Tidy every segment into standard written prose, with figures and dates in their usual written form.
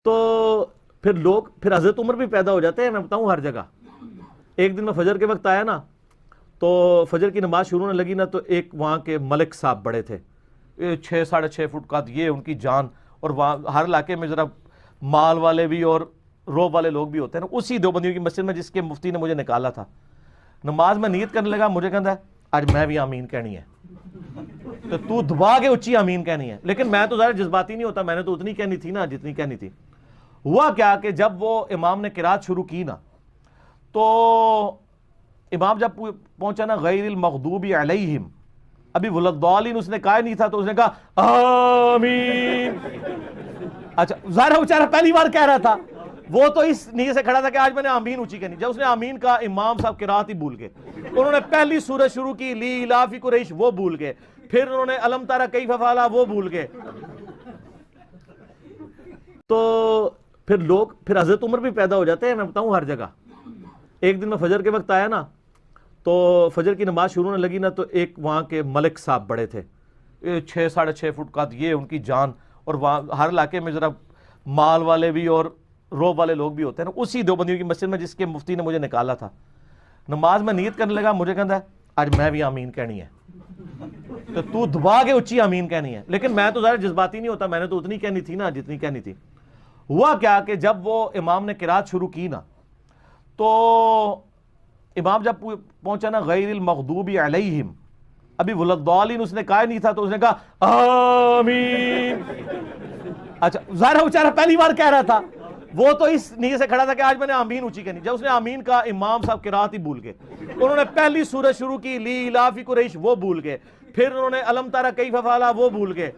تو پھر حضرت عمر بھی پیدا ہو جاتے ہیں، میں بتاؤں ہر جگہ۔ ایک دن میں فجر کے وقت آیا نا، تو فجر کی نماز شروع ہونے لگی نا، تو ایک وہاں کے ملک صاحب بڑے تھے، 6 ساڑھے 6 فٹ قد، یہ ان کی جان، اور وہاں ہر علاقے میں ذرا مال والے بھی اور روب والے لوگ بھی ہوتے ہیں نا، اسی دیوبندیوں کی مسجد میں جس کے مفتی نے مجھے نکالا تھا، نماز میں نیت کرنے لگا، مجھے کہتا ہے آج میں بھی آمین کہنی ہے، تو دبا کے اچھی آمین کہنی ہے، لیکن میں تو ظاہر جذباتی نہیں ہوتا، میں نے تو اتنی کہنی تھی نا جتنی کہنی تھی۔ ہوا کیا کہ جب وہ امام نے قرات شروع کی نا، تو امام جب پہنچا نا غیر المغضوب علیہم، ابھی ولدالین اس نے کہا نہیں تھا، تو اس نے کہا آمین۔ اچھا ظاہر ہے بیچارہ پہلی بار کہہ رہا تھا، وہ تو اس نیت سے کھڑا تھا کہ آج میں نے آمین اونچی کہنی۔ جب اس نے آمین کہا، امام صاحب قرات ہی بھول گئے، انہوں نے پہلی سورت شروع کی لی الافی قریش، وہ بھول گئے، پھر انہوں نے الم تری کیف فعل، وہ بھول گئے۔ تو پھر حضرت عمر بھی پیدا ہو جاتے ہیں، میں بتاؤں ہر جگہ۔ ایک دن میں فجر کے وقت آیا نا، تو فجر کی نماز شروع ہونے لگی نا، تو ایک وہاں کے ملک صاحب بڑے تھے، 6 ساڑھے 6 فٹ قد، یہ ان کی جان، اور وہاں ہر علاقے میں ذرا مال والے بھی اور روب والے لوگ بھی ہوتے ہیں نا، اسی دیوبندیوں کی مسجد میں جس کے مفتی نے مجھے نکالا تھا، نماز میں نیت کرنے لگا، مجھے کہتا ہے آج میں بھی آمین کہنی ہے، تو دبا کے اچھی آمین کہنی ہے، لیکن میں تو ظاہر جذباتی نہیں ہوتا، میں نے تو اتنی کہنی تھی نا جتنی کہنی تھی۔ ہوا کیا کہ جب وہ امام نے قرات شروع کی نا، تو امام جب پہنچا نا غیر المغضوب علیہم، ابھی ولدالین اس نے کہا نہیں تھا، تو اس نے کہا آمین۔ اچھا ظاہر ہے بیچارہ پہلی بار کہہ رہا تھا، وہ تو اس نیت سے کھڑا تھا کہ آج میں نے آمین اونچی کہنی۔ جب اس نے آمین کہا، امام صاحب قرات ہی بھول گئے، انہوں نے پہلی سورت شروع کی لی الافی قریش، وہ بھول گئے، پھر انہوں نے الم تری کیف فعل، وہ بھول گئے۔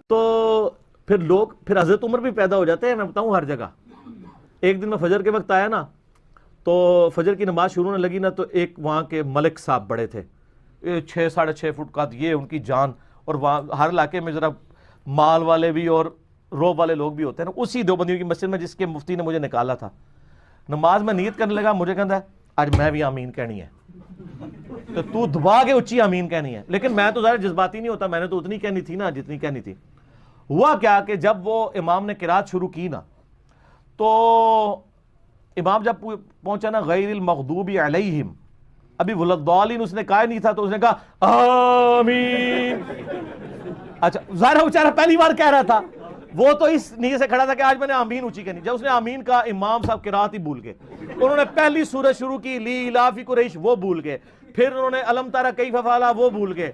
تو پھر حضرت عمر بھی پیدا ہو جاتے ہیں، میں بتاؤں ہر جگہ۔ ایک دن میں فجر کے وقت آیا نا، تو فجر کی نماز شروع ہونے لگی نا، تو ایک وہاں کے ملک صاحب بڑے تھے، 6 ساڑھے 6 فٹ قد، یہ ان کی جان، اور وہاں ہر علاقے میں ذرا مال والے بھی اور روب والے لوگ بھی ہوتے ہیں نا، اسی دیوبندیوں کی مسجد میں جس کے مفتی نے مجھے نکالا تھا، نماز میں نیت کرنے لگا، مجھے کہتا ہے آج میں بھی آمین کہنی ہے، تو دبا کے اچھی آمین کہنی ہے، لیکن میں تو ظاہر جذباتی نہیں ہوتا، میں نے تو اتنی کہنی تھی نا جتنی کہنی تھی۔ ہوا کیا کہ جب وہ امام نے قرات شروع کی نا، تو امام جب پہنچا نا غیر المغضوب علیہم، ابھی ولدالین اس نے کہا نہیں تھا، تو اس نے کہا آمین۔ اچھا ظاہر ہے بیچارہ پہلی بار کہہ رہا تھا، وہ تو اس نیت سے کھڑا تھا کہ آج میں نے آمین اونچی کہنی۔ جب اس نے آمین کہا، امام صاحب قرات ہی بھول گئے، انہوں نے پہلی سورت شروع کی لی الافی قریش، وہ بھول گئے، پھر انہوں نے الم تری کیف فعل، وہ بھول گئے۔